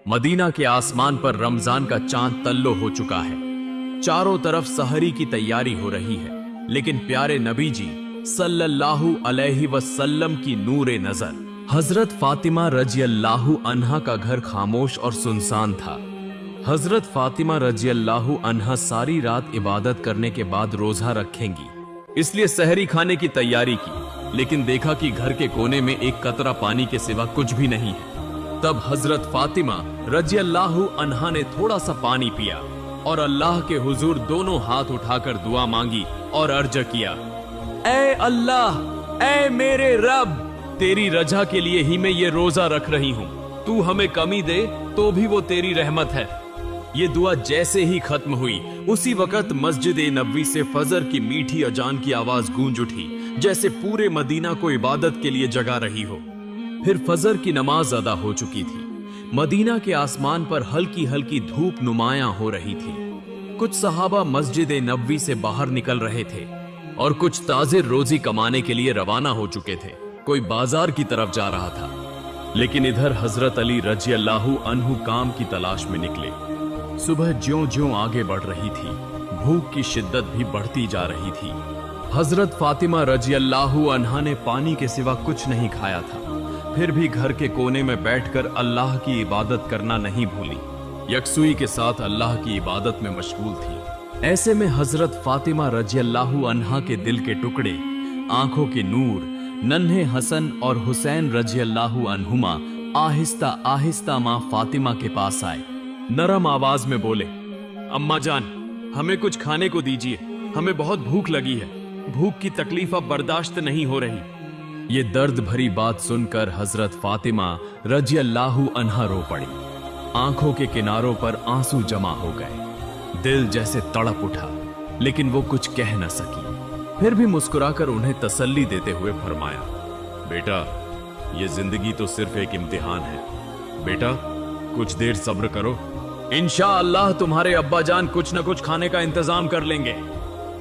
Medina के आसमान पर रमजान का चांद तल्लो हो चुका है। चारों तरफ सहरी की तैयारी हो रही है, लेकिन प्यारे नबी जी सल्लल्लाहु अलैहि वसल्लम की नूरे नजर हजरत फातिमा रजियल्लाहु अन्हा का घर खामोश और सुनसान था। हजरत फातिमा रजियल्लाहु अन्हा सारी रात इबादत करने के बाद रोजा रखेंगी, इसलिए सहरी खाने की तैयारी की, लेकिन देखा कि घर के कोने में एक कतरा पानी के सिवा कुछ भी नहीं है। तब हजरत फातिमा रजियल्लाहु अन्हा ने थोड़ा सा पानी पिया और अल्लाह के हुजूर दोनों हाथ उठाकर दुआ मांगी और अर्ज किया, ऐ अल्लाह, ऐ मेरे रब, तेरी रजा के लिए ही मैं ये रोजा रख रही हूँ। तू हमें कमी दे तो भी वो तेरी रहमत है। ये दुआ जैसे ही खत्म हुई, उसी वक्त मस्जिद नबवी से फजर की मीठी अजान की आवाज गूंज उठी, जैसे पूरे मदीना को इबादत के लिए जगा रही हो। फिर फजर की नमाज अदा हो चुकी थी। मदीना के आसमान पर हल्की हल्की धूप नुमायां हो रही थी। कुछ सहाबा मस्जिद नबवी से बाहर निकल रहे थे और कुछ ताजिर रोजी कमाने के लिए रवाना हो चुके थे। कोई बाजार की तरफ जा रहा था, लेकिन इधर हजरत अली रजियल्लाहु अन्हु काम की तलाश में निकले। सुबह ज्यों-ज्यों आगे बढ़ रही थी, भूख की शिद्दत भी बढ़ती जा रही थी। हजरत फातिमा रजियल्लाहु अन्हा ने पानी के सिवा कुछ नहीं खाया था, फिर भी घर के कोने में बैठकर अल्लाह की इबादत करना नहीं भूली। यकसुई के साथ अल्लाह की इबादत में मशगूल थी। ऐसे में हजरत फातिमा रजियल्लाहु अन्हा के दिल के टुकड़े, आंखों के नूर, नन्हे हसन और हुसैन रजियल्लाहु अन्हुमा आहिस्ता आहिस्ता मां फातिमा के पास आए। नरम आवाज में बोले, अम्मा जान, हमें कुछ खाने को दीजिए, हमें बहुत भूख लगी है। भूख की तकलीफ अब बर्दाश्त नहीं हो रही। ये दर्द भरी बात सुनकर हजरत फातिमा रजियल्लाहु अन्हा रो पड़ी। आंखों के किनारों पर आंसू जमा हो गए। दिल जैसे तड़प उठा, लेकिन वो कुछ कह न सकी। फिर भी मुस्कुराकर उन्हें तसल्ली देते हुए फरमाया, बेटा, ये जिंदगी तो सिर्फ एक इम्तिहान है। बेटा, कुछ देर सब्र करो, इंशाअल्लाह तुम्हारे अब्बा जान कुछ न कुछ खाने का इंतजाम कर लेंगे।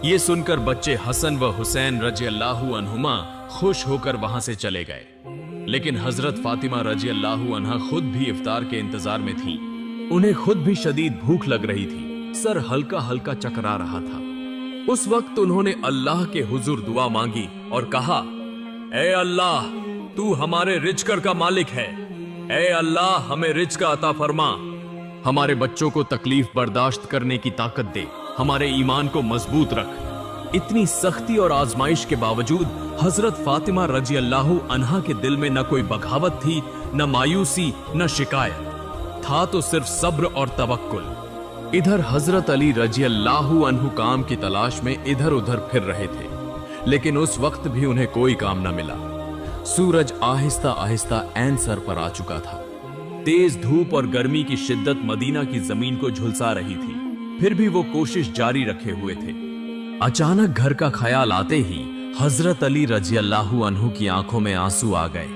ये सुनकर बच्चे हसन व हुसैन रजियल्लाहु अन्हुमा खुश होकर वहां से चले गए। लेकिन हजरत फातिमा रजियल्लाहु अन्हा खुद भी इफ्तार के इंतजार में थी। उन्हें खुद भी शदीद भूख लग रही थी, सर हल्का हल्का चकरा रहा था। उस वक्त उन्होंने अल्लाह के हुजूर दुआ मांगी और कहा, ऐ अल्लाह, तू हमारे रिज़्क़ का मालिक है। ऐ अल्लाह, हमें रिज़्क़ अता फरमा। हमारे बच्चों को तकलीफ बर्दाश्त करने की ताकत दे, हमारे ईमान को मजबूत रख। इतनी सख्ती और आजमाइश के बावजूद हजरत फातिमा रजियल्लाहु अन्हा के दिल में न कोई बगावत थी, न मायूसी, न शिकायत। था तो सिर्फ सब्र और तवक्कुल। इधर हजरत अली रजियल्लाहु अन्हु काम की तलाश में इधर उधर फिर रहे थे, लेकिन उस वक्त भी उन्हें कोई काम न मिला। सूरज आहिस्ता आहिस्ता ऐन सर पर आ चुका था। तेज धूप और गर्मी की शिद्दत मदीना की जमीन को झुलसा रही थी, फिर भी वो कोशिश जारी रखे हुए थे। अचानक घर का ख्याल आते ही हजरत अली रजियल्लाहु अन्हु की आंखों में आंसू आ गए।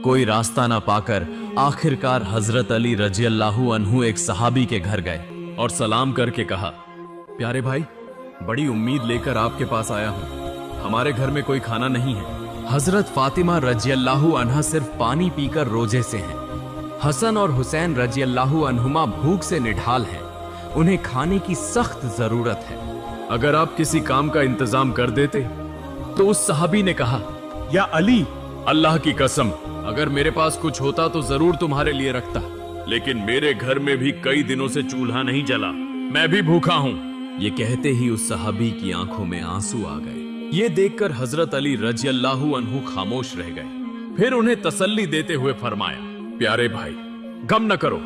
कोई रास्ता ना पाकर आखिरकार हजरत अली रजियल्लाहु अन्हु एक सहाबी के घर गए और सलाम करके कहा, प्यारे भाई, बड़ी उम्मीद लेकर आपके पास आया हूं। हमारे घर में कोई खाना नहीं है। हजरत फातिमा रजियल्लाहु अन्हा सिर्फ पानी पीकर रोजे से हैं। हसन और हुसैन रजियल्लाहु अन्हुमा भूख से निढाल हैं। उन्हें खाने की सख्त जरूरत है। अगर आप किसी काम का इंतजाम कर देते। तो उस सहाबी ने कहा, या अली, अल्लाह की कसम, अगर मेरे पास कुछ होता तो जरूर तुम्हारे लिए रखता, लेकिन मेरे घर में भी कई दिनों से चूल्हा नहीं जला, मैं भी भूखा हूं। ये कहते ही उस सहाबी की आंखों में आंसू आ गए। ये देखकर हजरत अली रजियल्लाहु अन्हु खामोश रह गए। फिर उन्हें तसल्ली देते हुए फरमाया, प्यारे भाई, गम न करो,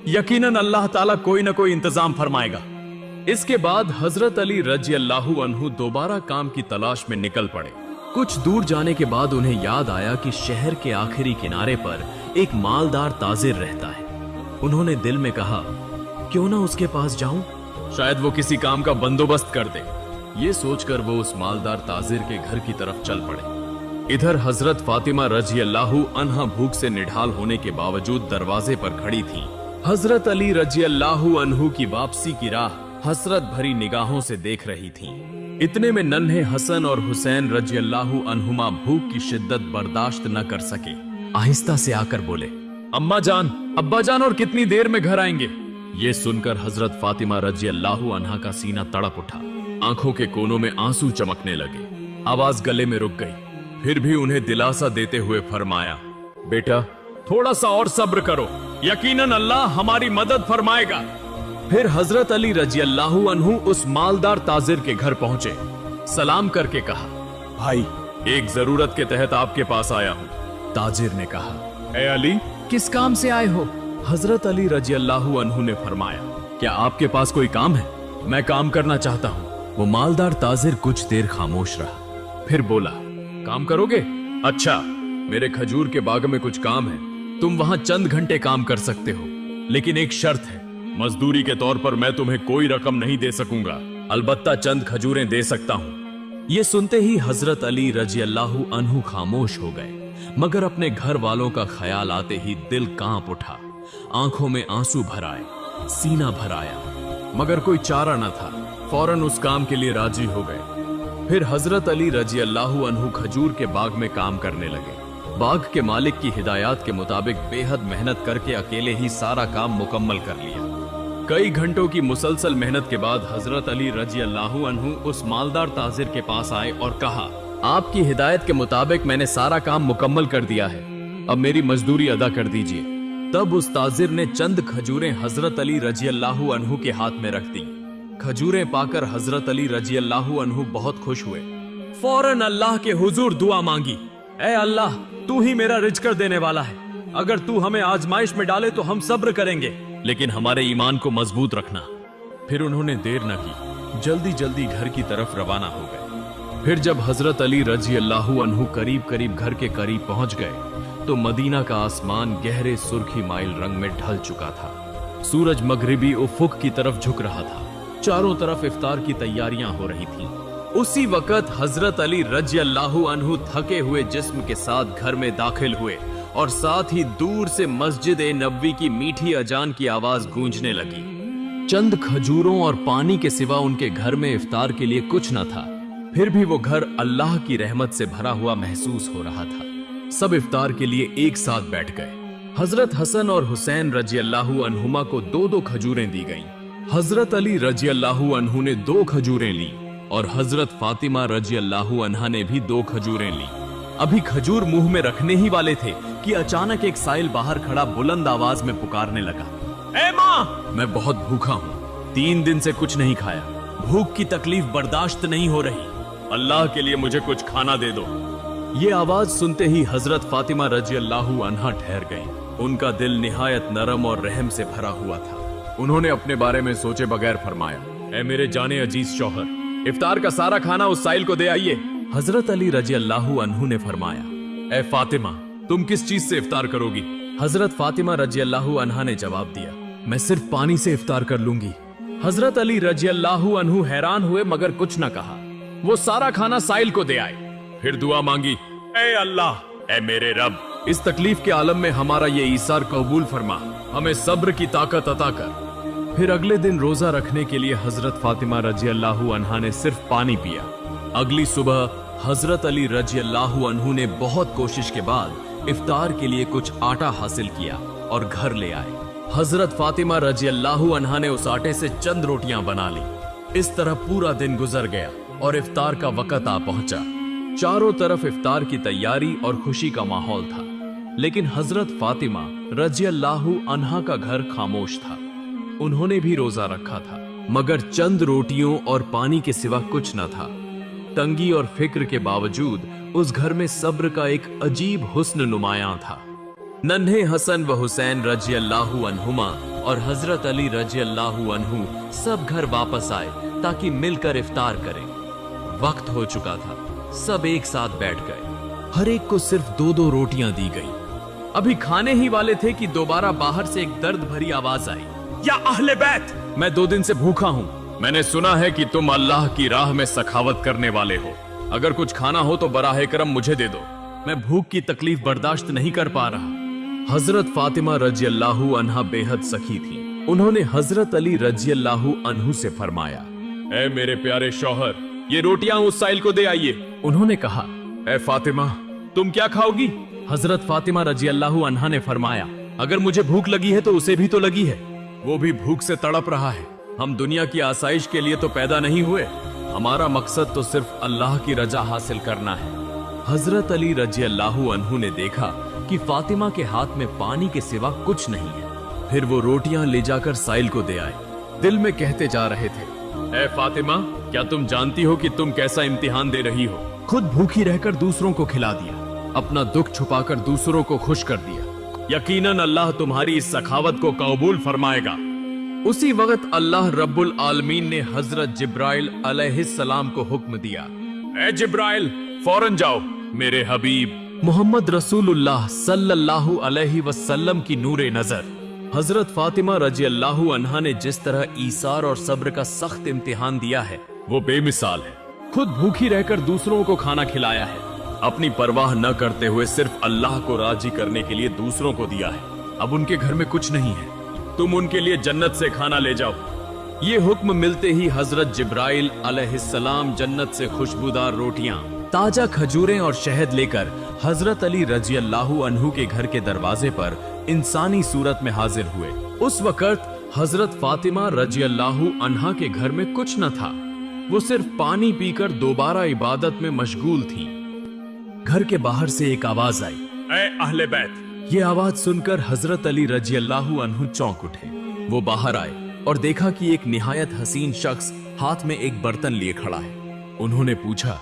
यकीनन अल्लाह ताला कोई न कोई इंतजाम फरमाएगा। इसके बाद हजरत अली रजियल्लाहु अन्हु दोबारा काम की तलाश में निकल पड़े। कुछ दूर जाने के बाद उन्हें याद आया कि शहर के आखिरी किनारे पर एक मालदार ताजिर रहता है। उन्होंने दिल में कहा, क्यों ना उसके पास जाऊं, शायद वो किसी काम का बंदोबस्त कर दे। ये सोचकर वो उस मालदार ताजिर के घर की तरफ चल पड़े। इधर हजरत फातिमा रजियल्लाहु अन्हा भूख से निढाल होने के बावजूद दरवाजे पर खड़ी थी। हजरत अली रजियल्लाहु अन्हु की वापसी की राह हसरत भरी निगाहों से देख रही थी। इतने में नन्हे हसन और हुसैन रजियल्लाहु अन्हुमा भूख की शिद्दत बर्दाश्त न कर सके। आहिस्ता से आकर बोले, अम्मा जान, अब्बा जान और कितनी देर में घर आएंगे? ये सुनकर हजरत फातिमा रजी अल्लाह अन्हा का सीना तड़प उठा। आंखों के कोनों में आंसू चमकने लगे। आवाज गले में रुक गई। फिर भी उन्हें दिलासा देते हुए फरमाया, बेटा थोड़ा सा और सब्र करो, यकीनन अल्लाह हमारी मदद फरमाएगा। फिर हजरत अली रजी अल्लाह अन्हु उस मालदार ताजिर के घर पहुंचे। सलाम करके कहा, भाई एक जरूरत के तहत आपके पास आया हूं। ताजिर ने कहा, ए अली, किस काम से आए हो? हजरत अली रजी अल्लाह अन्हु ने फरमाया, क्या आपके पास कोई काम है? मैं काम करना चाहता हूँ। वो मालदार ताजिर कुछ देर खामोश रहा, फिर बोला, काम करोगे? अच्छा, मेरे खजूर के बाग में कुछ काम है, तुम वहां चंद घंटे काम कर सकते हो, लेकिन एक शर्त है, मजदूरी के तौर पर मैं तुम्हें कोई रकम नहीं दे सकूंगा, अलबत्ता चंद खजूरें दे सकता हूँ। ये सुनते ही हजरत अली रजी अल्लाह अन्हु खामोश हो गए, मगर अपने घर वालों का ख्याल आते ही दिल कांप उठा। आंखों में आंसू भर आए, सीना भर आया, मगर कोई चारा न था। फौरन उस काम के लिए राजी हो गए। फिर हजरत अली रजी अल्लाह अन्हु खजूर के बाग में काम करने लगे। बाग के मालिक की हिदायत के मुताबिक बेहद मेहनत करके अकेले ही सारा काम मुकम्मल कर लिया। कई घंटों की मुसलसल मेहनत के बाद हजरत अली रजी अल्लाह अन्हु उस मालदार ताजिर के पास आए और कहा, आपकी हिदायत के मुताबिक मैंने सारा काम मुकम्मल कर दिया है, अब मेरी मजदूरी अदा कर दीजिए। तब उस ताजिर ने चंद खजूरें हजरत अली रजी अल्लाह अन्हु के हाथ में रख दी। खजूरें पाकर हजरत अली रजी अल्लाह अन्हु बहुत खुश हुए। फौरन अल्लाह के हुजूर दुआ मांगी, ऐ अल्लाह, तू ही मेरा रिज़्क़ देने वाला है, अगर तू हमें आजमाइश में डाले तो हम सब्र करेंगे, लेकिन हमारे ईमान को मजबूत रखना। फिर उन्होंने देर न की, जल्दी जल्दी घर की तरफ रवाना हो गए। फिर जब हजरत अली रजी अल्लाह अन्हु करीब करीब घर के करीब पहुंच गए तो मदीना का आसमान गहरे सुर्खी माइल रंग में ढल चुका था। सूरज मगरिबी उफुक की तरफ झुक रहा था। चारों तरफ इफ्तार की तैयारियां हो रही थीं। उसी वक्त हजरत अली रजी अल्लाह अन्हु थके हुए जिस्म के साथ घर में दाखिल हुए और साथ ही दूर से मस्जिद ए नबवी की मीठी अजान की आवाज गूंजने लगी। चंद खजूरों और पानी के सिवा उनके घर में इफ्तार के लिए कुछ न था। फिर भी वो घर अल्लाह की रहमत से भरा हुआ महसूस हो रहा था। सब इफ्तार के लिए एक साथ बैठ गए। हजरत हसन और हुसैन रजी अल्लाह अन्हुमा को 2-2 खजूरें दी गईं। हजरत अली रजी अल्लाह अन्हु ने 2 खजूरें ली और हजरत फातिमा रजी अल्लाह अन्हा ने भी 2 खजूरें ली। अभी खजूर मुंह में रखने ही वाले थे कि अचानक एक साइल बाहर खड़ा बुलंद आवाज में पुकारने लगा, ए माँ, मैं बहुत भूखा हूँ, 3 दिन से कुछ नहीं खाया, भूख की तकलीफ बर्दाश्त नहीं हो रही, अल्लाह के लिए मुझे कुछ खाना दे दो। ये आवाज सुनते ही हजरत फातिमा रजी अल्लाह अन्हा ठहर गईं। उनका दिल निहायत नरम और रहम से भरा हुआ था। उन्होंने अपने बारे में सोचे बगैर फरमाया, ए मेरे जाने अजीज शौहर, इफ्तार का सारा खाना उस साइल को दे आइए। हजरत अली रजी अल्लाह अन्हु ने फरमाया, ए फातिमा, तुम किस चीज से इफ्तार करोगी? हजरत फातिमा रजी अल्लाह अन्हा ने जवाब दिया, मैं सिर्फ पानी से इफ्तार कर लूंगी। हजरत अली रजी अल्लाह अन्हु हैरान हुए मगर कुछ न कहा। वो सारा खाना साइल को दे आए। फिर दुआ मांगी, ए अल्लाह, ए मेरे रब, इस तकलीफ के आलम में हमारा ये ईसार कबूल फरमा, हमें सब्र की ताकत अता कर। फिर अगले दिन रोजा रखने के लिए हजरत फातिमा रजी अल्लाह अन्हा ने सिर्फ पानी पिया। अगली सुबह हजरत अली रजी अल्लाह अन्हु ने बहुत कोशिश के बाद इफ्तार के लिए कुछ आटा हासिल किया और घर ले आए। हजरत फातिमा रजी अल्लाह अन्हा ने उस आटे से चंद रोटियां बना ली। इस तरह पूरा दिन गुजर गया और इफ्तार का वक्त आ पहुंचा। चारों तरफ इफ्तार की तैयारी और खुशी का माहौल था, लेकिन हजरत फातिमा रजी अल्लाह अन्हा का घर खामोश था। उन्होंने भी रोजा रखा था, मगर चंद रोटियों और पानी के सिवा कुछ न था। तंगी और फिक्र के बावजूद उस घर में सब्र का एक अजीब हुस्न नुमायां था। नन्हे हसन व हुसैन रजी अल्लाह अन्हुमा और हजरत अली रजी अल्लाह अन्हु सब घर वापस आए ताकि मिलकर इफ्तार करें। वक्त हो चुका था, सब एक साथ बैठ गए। हर एक को सिर्फ 2-2 रोटियां दी गई। अभी खाने ही वाले थे कि दोबारा बाहर से एक दर्द भरी आवाज आई, या अहले बैत, मैं 2 दिन से भूखा हूँ। मैंने सुना है कि तुम अल्लाह की राह में सखावत करने वाले हो। अगर कुछ खाना हो तो बराहे करम मुझे दे दो, मैं भूख की तकलीफ बर्दाश्त नहीं कर पा रहा। हजरत फातिमा रजी अल्लाह अन्हा बेहद सखी थी। उन्होंने हजरत अली रजी अल्लाह अन्हु से फरमाया, ए मेरे प्यारे शौहर, ये रोटियां उस साइल को दे आइए। उन्होंने कहा, ए फातिमा, तुम क्या खाओगी? हजरत फातिमा रजी अल्लाह अन्हा ने फरमाया, अगर मुझे भूख लगी है तो उसे भी तो लगी है, वो भी भूख से तड़प रहा है। हम दुनिया की आसाइश के लिए तो पैदा नहीं हुए, हमारा मकसद तो सिर्फ अल्लाह की रजा हासिल करना है। हजरत अली रजी अल्लाहु अन्हु ने देखा कि फातिमा के हाथ में पानी के सिवा कुछ नहीं है। फिर वो रोटियां ले जाकर साइल को दे आए। दिल में कहते जा रहे थे, ऐ फातिमा, क्या तुम जानती हो कि तुम कैसा इम्तिहान दे रही हो? खुद भूखी रहकर दूसरों को खिला दिया, अपना दुख छुपाकर दूसरों को खुश कर दिया। यकीनन अल्लाह तुम्हारी इस सखावत को कबूल फरमाएगा। उसी वक्त अल्लाह रब्बुल आलमीन ने हजरत जिब्राइल अलैहिस्सलाम को हुक्म दिया, ए जिब्राइल, फौरन जाओ। मेरे हबीब मोहम्मद रसूलुल्लाह सल्लल्लाहु अलैहि वसल्लम की नूरे नजर हजरत फातिमा रजी अल्लाहु अन्हा ने जिस तरह ईसार और सब्र का सख्त इम्तिहान दिया है, वो बेमिसाल है। खुद भूखी रहकर दूसरों को खाना खिलाया है, अपनी परवाह न करते हुए सिर्फ अल्लाह को राजी करने के लिए दूसरों को दिया है। अब उनके घर में कुछ नहीं है, तुम उनके लिए जन्नत से खाना ले जाओ। ये हुक्म मिलते ही हजरत जिब्राइल अलैहिस्सलाम जन्नत से खुशबूदार रोटियां, ताजा खजूरें और शहद लेकर हजरत अली रजी अल्लाहु अन्हु के घर के दरवाजे पर इंसानी सूरत में हाजिर हुए। उस वक्त हजरत फातिमा रजी अल्लाहु अन्हा के घर में कुछ न था, वो सिर्फ पानी पीकर दोबारा इबादत में मशगूल थी। घर के बाहर से एक आवाज आई, ऐ अहले बैत। ये आवाज सुनकर हजरत अली रजी अल्लाहु अन्हु चौंक उठे। वो बाहर आए और देखा कि एक निहायत हसीन शख्स हाथ में एक बर्तन लिए खड़ा है। उन्होंने पूछा,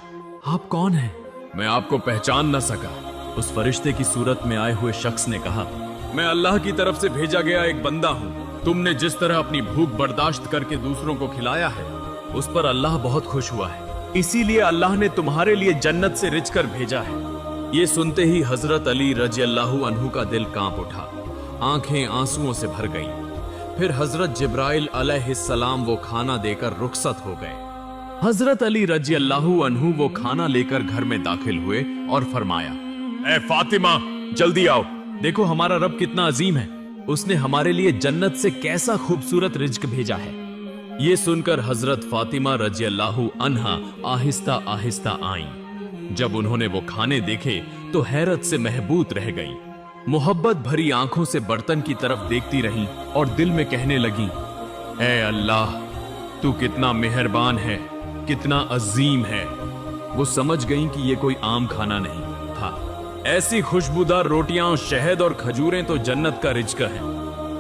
आप कौन हैं? मैं आपको पहचान न सका। उस फरिश्ते की सूरत में आए हुए शख्स ने कहा, मैं अल्लाह की तरफ से भेजा गया एक बंदा हूँ। तुमने जिस तरह अपनी भूख बर्दाश्त करके दूसरों को खिलाया है, उस पर अल्लाह बहुत खुश हुआ है, इसीलिए अल्लाह ने तुम्हारे लिए जन्नत से रिझ कर भेजा है। ये सुनते ही हजरत अली रजी अल्लाहु अन्हु का दिल कांप उठा, आंखें आंसुओं से भर गईं। फिर हजरत जिब्राइल अलैहिस्सलाम वो खाना देकर रुखसत हो गए। हजरत अली रजी अल्लाहु अन्हु वो खाना लेकर घर में दाखिल हुए और फरमाया, ए फातिमा, जल्दी आओ, देखो हमारा रब कितना अजीम है, उसने हमारे लिए जन्नत से कैसा खूबसूरत रिज्क भेजा है। ये सुनकर हजरत फातिमा रजी अल्लाहु अन्हा आहिस्ता आहिस्ता आईं। जब उन्होंने वो खाने देखे तो हैरत से महबूत रह गईं। मोहब्बत भरी आंखों से बर्तन की तरफ देखती रहीं और दिल में कहने लगी, ऐ अल्लाह, तू कितना मेहरबान है, कितना अजीम है। वो समझ गईं कि ये कोई आम खाना नहीं था। ऐसी खुशबूदार रोटियां और शहद और खजूरें तो जन्नत का रिज्क है।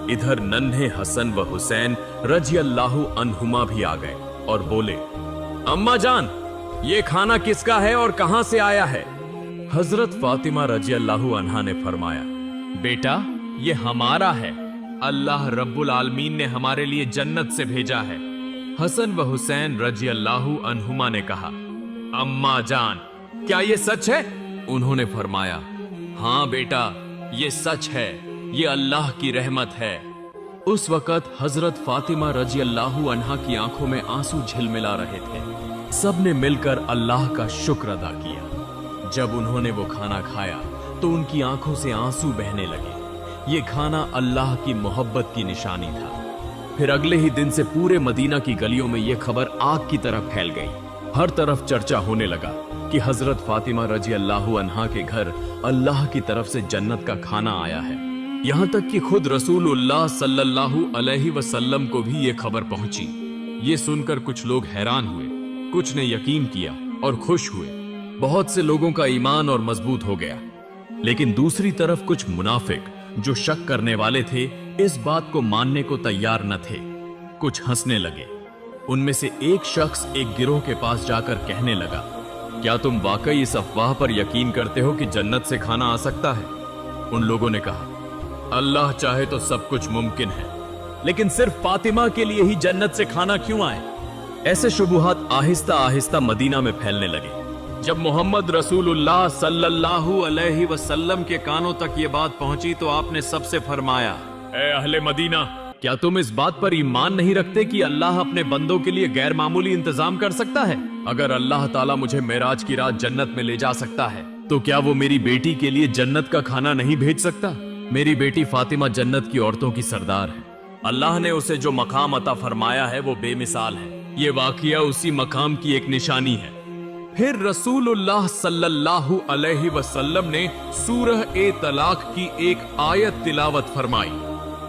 इधर नन्हे हसन व हुसैन रजी अल्लाहु अन्हुमा भी आ गए और बोले, अम्मा जान, ये खाना किसका है और कहां से आया है? हजरत फातिमा रजी अल्लाहु अन्हा ने फरमाया, बेटा, ये हमारा है, अल्लाह रब्बुल आलमीन ने हमारे लिए जन्नत से भेजा है। हसन व हुसैन रजी अल्लाहु अन्हुमा ने कहा, अम्मा जान, क्या ये सच है? उन्होंने फरमाया, हाँ बेटा, ये सच है, ये अल्लाह की रहमत है। उस वक्त हजरत फातिमा रजी अल्लाहु अन्हा की आंखों में आंसू झिलमिला रहे थे। सबने मिलकर अल्लाह का शुक्र अदा किया। जब उन्होंने वो खाना खाया तो उनकी आंखों से आंसू बहने लगे। ये खाना अल्लाह की मोहब्बत की निशानी था। फिर अगले ही दिन से पूरे मदीना की गलियों में यह खबर आग की तरह फैल गई। हर तरफ चर्चा होने लगा कि हजरत फातिमा रजी अल्लाहु अन्हा के घर अल्लाह की तरफ से जन्नत का खाना आया है। यहाँ तक कि खुद रसूलुल्लाह सल्लल्लाहु अलैहि वसल्लम को भी ये खबर पहुंची। ये सुनकर कुछ लोग हैरान हुए, कुछ ने यकीन किया और खुश हुए। बहुत से लोगों का ईमान और मजबूत हो गया। लेकिन दूसरी तरफ कुछ मुनाफिक जो शक करने वाले थे, इस बात को मानने को तैयार न थे। कुछ हंसने लगे। उनमें से एक शख्स एक गिरोह के पास जाकर कहने लगा, क्या तुम वाकई इस अफवाह पर यकीन करते हो कि जन्नत से खाना आ सकता है? उन लोगों ने कहा, अल्लाह चाहे तो सब कुछ मुमकिन है, लेकिन सिर्फ फातिमा के लिए ही जन्नत से खाना क्यों आए? ऐसे शुबुहात आहिस्ता आहिस्ता मदीना में फैलने लगे। जब मोहम्मद रसूलुल्लाह सल्लल्लाहु अलैहि वसल्लम के कानों तक ये बात पहुंची तो आपने सबसे फरमाया, ए अहले मदीना, क्या तुम इस बात पर ईमान नहीं रखते कि अल्लाह अपने बंदों के लिए गैर मामूली इंतजाम कर सकता है? अगर अल्लाह ताला मुझे मेराज की रात जन्नत में ले जा सकता है तो क्या वो मेरी बेटी के लिए जन्नत का खाना नहीं भेज सकता? मेरी बेटी फातिमा जन्नत की औरतों की सरदार है। अल्लाह ने उसे जो मकाम अता फरमाया है वो बेमिसाल है। ये वाकया उसी मकाम की एक निशानी है। फिर रसूलुल्लाह सल्लल्लाहु अलैहि वसल्लम ने सूरह ए तलाक की एक आयत तिलावत फरमाई,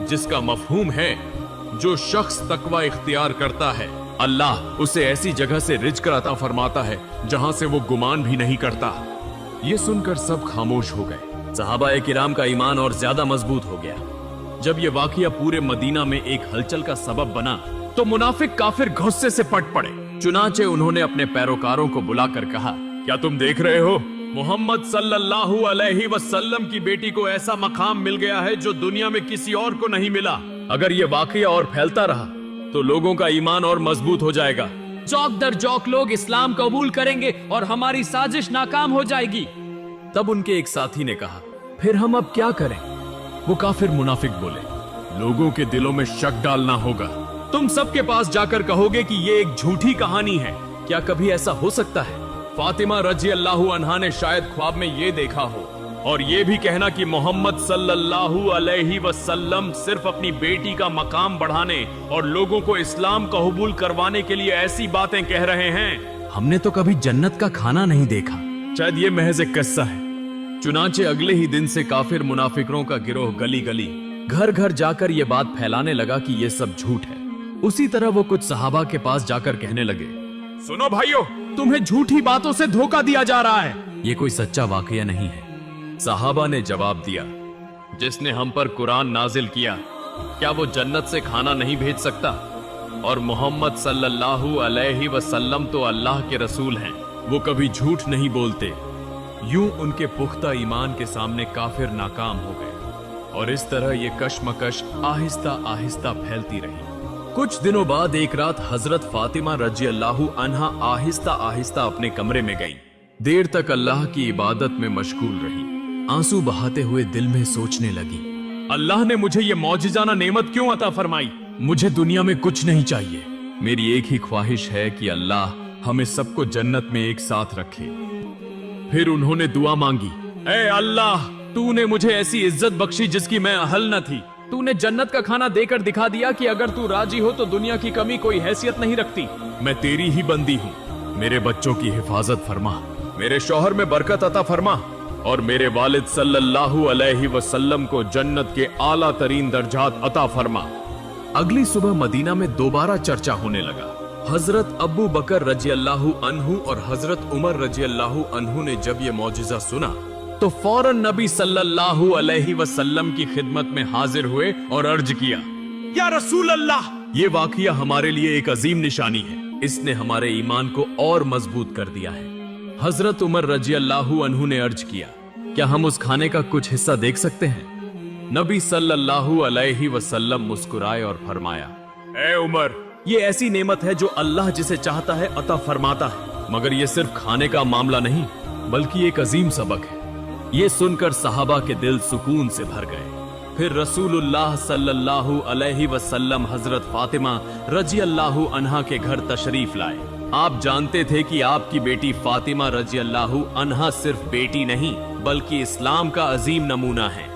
जिसका मफहूम है जो शख्स तकवा इख्तियार करता है अल्लाह उसे ऐसी जगह से रिज़्क़ अता फरमाता है जहां से वो गुमान भी नहीं करता। ये सुनकर सब खामोश हो गए। सहाबा किराम का ईमान और ज्यादा मजबूत हो गया। जब ये वाकया पूरे मदीना में एक हलचल का सबब बना तो मुनाफिक काफिर गुस्से से पट पड़े। चुनाचे उन्होंने अपने पैरोकारों को बुलाकर कहा, क्या तुम देख रहे हो, मोहम्मद सल्लल्लाहु अलैहि वसल्लम की बेटी को ऐसा मकाम मिल गया है जो दुनिया में किसी और को नहीं मिला। अगर ये वाकया और फैलता रहा तो लोगों का ईमान और मजबूत हो जाएगा। चौक दर चौक लोग इस्लाम कबूल करेंगे और हमारी साजिश नाकाम हो जाएगी। तब उनके एक साथी ने कहा, फिर हम अब क्या करें? वो काफिर मुनाफिक बोले, लोगों के दिलों में शक डालना होगा। तुम सबके पास जाकर कहोगे कि ये एक झूठी कहानी है। क्या कभी ऐसा हो सकता है? फातिमा रजी अल्लाहु अन्हा ने शायद ख्वाब में ये देखा हो। और ये भी कहना कि मोहम्मद सल्लल्लाहु अलैहि वसल्लम सिर्फ अपनी बेटी का मकाम बढ़ाने और लोगों को इस्लाम कबूल करवाने के लिए ऐसी बातें कह रहे हैं। हमने तो कभी जन्नत का खाना नहीं देखा। शायद ये महज एक किस्सा है। चुनाचे अगले ही दिन से काफिर मुनाफिकों का गिरोह गली गली घर घर जाकर ये बात फैलाने लगा कि ये सब झूठ है। उसी तरह वो कुछ सहाबा के पास जाकर कहने लगे, सुनो भाइयों, तुम्हें झूठी बातों से धोखा दिया जा रहा है। ये कोई सच्चा वाकया नहीं है। सहाबा ने जवाब दिया, जिसने हम पर कुरान नाजिल किया, क्या वो जन्नत से खाना नहीं भेज सकता? और मोहम्मद सल्लल्लाहु अलैहि वसल्लम तो अल्लाह के रसूल हैं, वो कभी झूठ नहीं बोलते। यूं उनके पुख्ता ईमान के सामने काफिर नाकाम हो गए और इस तरह ये कशमकश आहिस्ता आहिस्ता फैलती रही। कुछ दिनों बाद एक रात हजरत फातिमा रजी अल्लाहु अन्हा आहिस्ता आहिस्ता अपने कमरे में गई। देर तक अल्लाह की इबादत में मशगूल रही। आंसू बहाते हुए दिल में सोचने लगी, अल्लाह ने मुझे ये मौजिज़ाना नेमत क्यों अता फरमाई? मुझे दुनिया में कुछ नहीं चाहिए। मेरी एक ही ख्वाहिश है कि अल्लाह हमें सबको जन्नत में एक साथ रखे। फिर उन्होंने दुआ मांगी, ऐ अल्लाह, तूने मुझे ऐसी इज्जत बख्शी जिसकी मैं अहल न थी। तूने जन्नत का खाना देकर दिखा दिया कि अगर तू राजी हो तो दुनिया की कमी कोई हैसियत नहीं रखती। मैं तेरी ही बंदी हूँ। मेरे बच्चों की हिफाजत फरमा, मेरे शौहर में बरकत अता फरमा और मेरे वालिद सल्लल्लाहु अलैहि वसल्लम को जन्नत के आला तरीन दर्जात अता फरमा। अगली सुबह मदीना में दोबारा चर्चा होने लगा। हजरत अबू बकर रजी अल्लाहु अन्हु और हजरत उमर रजी अल्लाहु अन्हु ने जब ये मौजिज़ा सुना तो फौरन नबी सल्लल्लाहु अलैहि वसल्लम की खिदमत में हाजिर हुए और अर्ज किया, या रसूल अल्लाह, ये वाकया हमारे लिए एक अजीम निशानी है। इसने हमारे ईमान को और मजबूत कर दिया है। हजरत उमर रजी अल्लाहु अन्हु ने अर्ज किया, क्या हम उस खाने का कुछ हिस्सा देख सकते हैं? नबी सल्लल्लाहु अलैहि वसल्लम मुस्कुराए और फरमाया, ए उमर, ये ऐसी नेमत है जो अल्लाह जिसे चाहता है अता फरमाता है, मगर ये सिर्फ खाने का मामला नहीं बल्कि एक अजीम सबक है। ये सुनकर सहाबा के दिल सुकून से भर गए। फिर रसूलुल्लाह सल्लल्लाहु अलैहि वसल्लम हजरत फातिमा रजी अल्लाहु अन्हा के घर तशरीफ लाए। आप जानते थे कि आपकी बेटी फातिमा रजी अल्लाहु अन्हा सिर्फ बेटी नहीं बल्कि इस्लाम का अजीम नमूना है।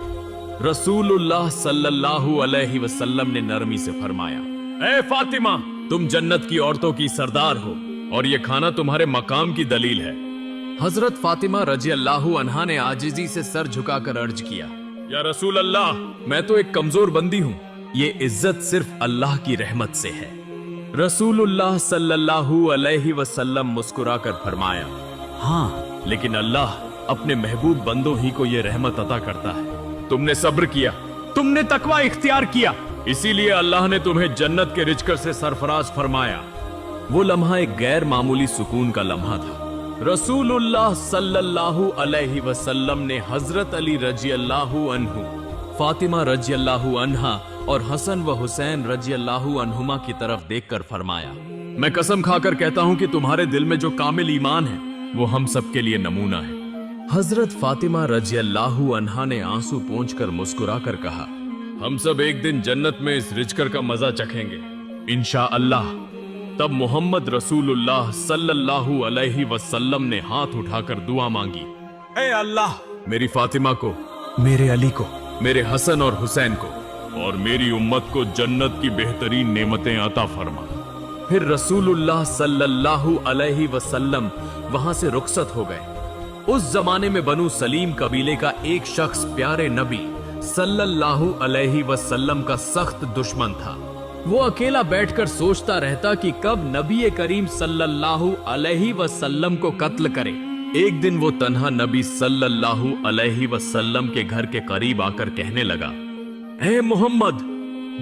रसूलुल्लाह सल्लल्लाहु अलैहि वसल्लम ने नरमी से फरमाया, ए फातिमा, तुम जन्नत की औरतों की सरदार हो और ये खाना तुम्हारे मकाम की दलील है। हजरत फातिमा रजी अल्लाहु अन्हा ने आजिजी से सर झुकाकर अर्ज किया, या रसूल अल्लाह, मैं तो एक कमजोर बंदी हूँ। ये इज्जत सिर्फ अल्लाह की रहमत से है। रसूलुल्लाह सल्लल्लाहु अलैहि वसल्लम मुस्कुराकर फरमाया, हाँ, लेकिन अल्लाह अपने महबूब बंदों ही को ये रहमत अता करता है। तुमने सब्र किया, तुमने तकवा इख्तियार किया, इसीलिए अल्लाह ने तुम्हें जन्नत के रिज़्क़ से सरफराज फरमाया। वो लम्हा एक गैर मामूली सुकून का लम्हा था। रसूलुल्लाह सल्लल्लाहु अलैहि वसल्लम ने हजरत अली रजी अल्लाहु अन्हु, फातिमा रजी अल्लाहु अन्हा और हसन व हुसैन रजी अल्लाहु अन्हुमा की तरफ देखकर फरमाया, मैं कसम खाकर कहता हूँ कि तुम्हारे दिल में जो कामिल ईमान है वो हम सबके लिए नमूना है। हजरत फातिमा रजी अल्लाहु अन्हा ने आंसू पोंछकर मुस्कुराकर कहा, हम सब एक दिन जन्नत में इस रिज़्क़ का मजा चखेंगे इंशाअल्लाह। तब मोहम्मद रसूलुल्लाह सल्लल्लाहु अलैहि वसल्लम ने हाथ उठाकर दुआ मांगी, ऐ अल्लाह, मेरी फातिमा को, मेरे अली को, मेरे हसन और हुसैन को और मेरी उम्मत को जन्नत की बेहतरीन नेमतें अता फरमा। फिर रसूलुल्लाह सल्लल्लाहु अलैहि वसल्लम वहां से रुखसत हो गए। उस जमाने में बनु सलीम कबीले का एक शख्स प्यारे नबी सल्लल्लाहु अलैहि वसल्लम का सख्त दुश्मन था। वो अकेला बैठकर सोचता रहता कि कब नबी करीम सल्लल्लाहु अलैहि वसल्लम को कत्ल करे। एक दिन वो तन्हा नबी सल्लल्लाहु अलैहि वसल्लम के घर के करीब आकर कहने लगा, ए मोहम्मद,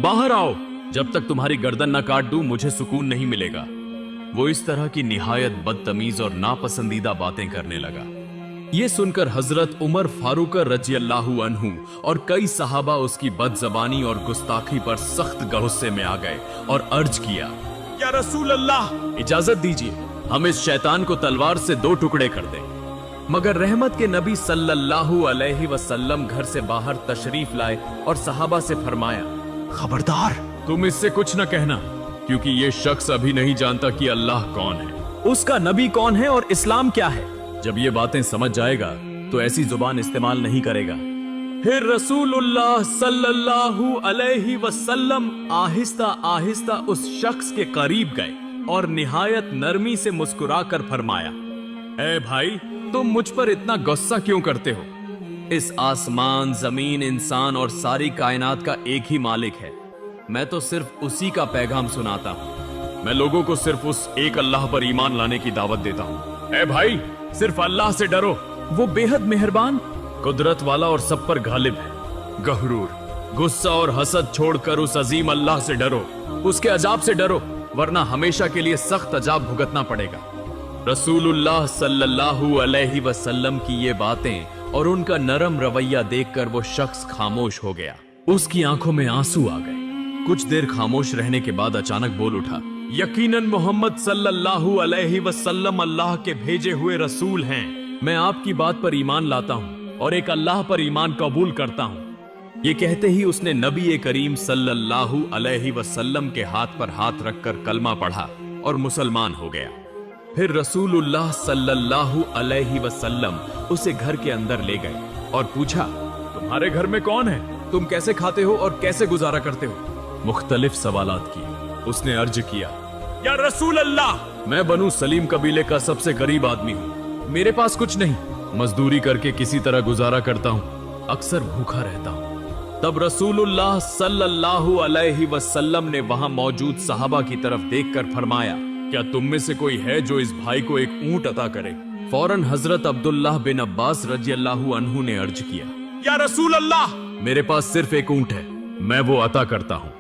बाहर आओ, जब तक तुम्हारी गर्दन न काट दूं मुझे सुकून नहीं मिलेगा। वो इस तरह की निहायत बदतमीज और नापसंदीदा बातें करने लगा। ये सुनकर हजरत उमर फारूक रज़ियल्लाहु अन्हु और कई सहाबा उसकी बदजबानी और गुस्ताखी पर सख्त गुस्से में आ गए और अर्ज किया, या रसूल अल्लाह, इजाजत दीजिए, हम इस शैतान को तलवार से 2 टुकड़े कर दें। मगर रहमत के नबी सल्लल्लाहु अलैहि वसल्लम घर से बाहर तशरीफ लाए और सहाबा से फरमाया, खबरदार, तुम इससे कुछ न कहना, क्योंकि ये शख्स अभी नहीं जानता कि अल्लाह कौन है, उसका नबी कौन है और इस्लाम क्या है। जब ये बातें समझ जाएगा तो ऐसी जुबान इस्तेमाल नहीं करेगा। फिर रसूलुल्लाह सल्लल्लाहु अलैहि वसल्लम आहिस्ता आहिस्ता उस शख्स के करीब गए और निहायत नरमी से मुस्कुराकर फरमाया, ए भाई, तुम मुझ पर इतना गुस्सा क्यों करते हो? इस आसमान, जमीन, इंसान और सारी कायनात का एक ही मालिक है। मैं तो सिर्फ उसी का पैगाम सुनाता हूँ। मैं लोगों को सिर्फ उस एक अल्लाह पर ईमान लाने की दावत देता हूँ। ए भाई, सिर्फ अल्लाह से डरो, वो बेहद मेहरबान, कुदरत वाला और सब पर गालिब है। गहरूर, गुस्सा और हसद छोड़कर उस अजीम अल्लाह से डरो, उसके अजाब से डरो, वरना हमेशा के लिए सख्त अजाब भुगतना पड़ेगा। रसूलुल्लाह सल्लल्लाहु अलैहि वसल्लम की ये बातें और उनका नरम रवैया देखकर वो शख्स खामोश हो गया। उसकी आंखों में आंसू आ गए। कुछ देर खामोश रहने के बाद अचानक बोल उठा, यकीनन मोहम्मद सल्लल्लाहु अलैहि वसल्लम अल्लाह के भेजे हुए रसूल हैं। मैं आपकी बात पर ईमान लाता हूँ और एक अल्लाह पर ईमान कबूल करता हूँ। ये कहते ही उसने नबी करीम सल्लल्लाहु अलैहि वसल्लम के हाथ पर हाथ रखकर कलमा पढ़ा और मुसलमान हो गया। फिर रसूलुल्लाह सल्लल्लाहु अलैहि वसल्लम उसे घर के अंदर ले गए और पूछा, तुम्हारे घर में कौन है? तुम कैसे खाते हो और कैसे गुजारा करते हो? मुख्तलिफ सवालात किए। उसने अर्ज किया, या रसूल अल्लाह, मैं बनु सलीम कबीले का सबसे गरीब आदमी हूँ। मेरे पास कुछ नहीं, मजदूरी करके किसी तरह गुजारा करता हूँ, अक्सर भूखा रहता हूँ। तब रसूलुल्लाह सल्लल्लाहु अलैहि वसल्लम ने वहां मौजूद सहाबा की तरफ देखकर फरमाया, क्या तुम में से कोई है जो इस भाई को एक ऊंट अता करे? फौरन हजरत अब्दुल्लाह बिन अब्बास रज़ियल्लाहु अन्हु ने अर्ज किया, या रसूल अल्लाह, मेरे पास सिर्फ एक ऊंट है, मैं वो अता करता हूँ।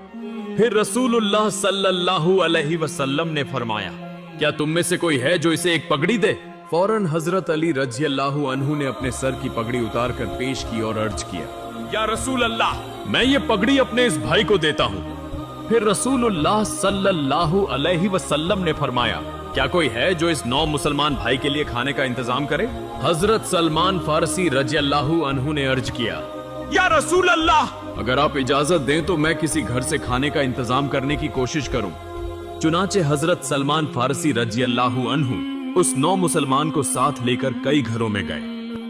फिर रसूलुल्लाह सल्लल्लाहु अलैहि वसल्लम ने फरमाया, क्या तुम में से कोई है जो इसे एक पगड़ी दे? फौरन हजरत अली रज़ियल्लाहु अन्हु ने अपने सर की पगड़ी उतार कर पेश की और अर्ज किया, या रसूल अल्लाह, मैं ये पगड़ी अपने इस भाई को देता हूँ। फिर रसूलुल्लाह सल्लल्लाहु अलैहि वसल्लम ने फरमाया, क्या कोई है जो इस 9 मुसलमान भाई के लिए खाने का इंतजाम करे? हजरत सलमान फारसी रज़ियल्लाहु अन्हु ने अर्ज किया, या रसूल अल्लाह, अगर आप इजाजत दें तो मैं किसी घर से खाने का इंतजाम करने की कोशिश करूं। चुनाचे हजरत सलमान फारसी रज़ियल्लाहु अन्हु उस 9 मुसलमान को साथ लेकर कई घरों में गए,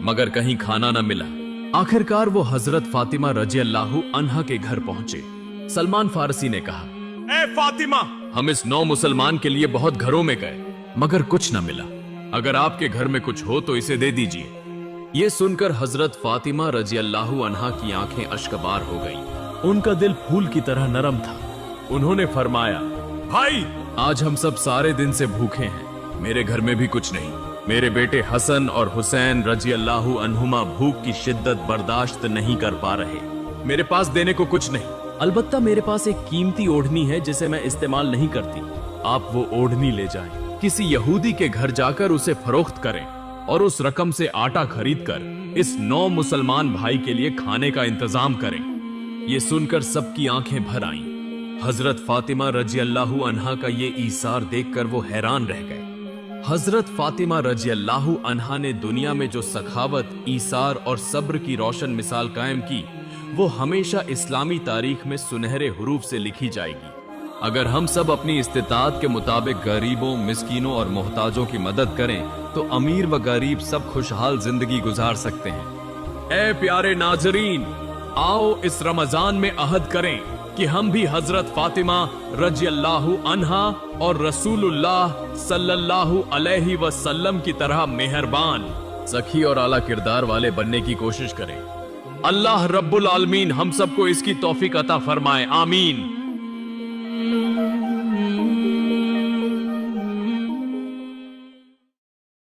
मगर कहीं खाना न मिला। आखिरकार वो हजरत फातिमा रज़ियल्लाहु अन्हा के घर पहुंचे। सलमान फारसी ने कहा, ए फातिमा, हम इस 9 मुसलमान के लिए बहुत घरों में गए, मगर कुछ न मिला। अगर आपके घर में कुछ हो तो इसे दे दीजिए। ये सुनकर हजरत फातिमा रज़ियल्लाहु अन्हा की आंखें अश्कबार हो गईं। उनका दिल फूल की तरह नरम था। उन्होंने फरमाया, भाई, आज हम सब सारे दिन से भूखे हैं, मेरे घर में भी कुछ नहीं। मेरे बेटे हसन और हुसैन रज़ियल्लाहु अन्हुमा भूख की शिद्दत बर्दाश्त नहीं कर पा रहे। मेरे पास देने को कुछ नहीं, अलबत्ता मेरे पास एक कीमती ओढ़नी है जिसे मैं इस्तेमाल नहीं करती। आप वो ओढ़नी ले जाएं, किसी यहूदी के घर जाकर उसे फरोख्त करें और उस रकम से आटा खरीदकर इस 9 मुसलमान भाई के लिए खाने का इंतजाम करें। ये सुनकर सबकी आंखें भर आईं। हजरत फातिमा रज़ियल्लाहु अन्हा का ये ईसार देखकर वो हैरान रह गए। हजरत फातिमा रज़ियल्लाहु अन्हा ने दुनिया में जो सखावत, ईसार और सब्र की रोशन मिसाल कायम की, वो हमेशा इस्लामी तारीख में सुनहरे हुरूफ से लिखी जाएगी। अगर हम सब अपनी इस्तिताअत के मुताबिक गरीबों, मिस्कीनों और मोहताजों की मदद करें तो अमीर व गरीब सब खुशहाल जिंदगी गुजार सकते हैं। ए प्यारे नाजरीन, आओ इस रमजान में अहद करें کہ ہم بھی حضرت فاطمہ رضی اللہ عنہا اور رسول اللہ صلی اللہ علیہ وسلم کی طرح مہربان، سخی اور اعلیٰ کردار والے بننے کی کوشش کریں۔ اللہ رب العالمین ہم سب کو اس کی توفیق عطا فرمائے، آمین۔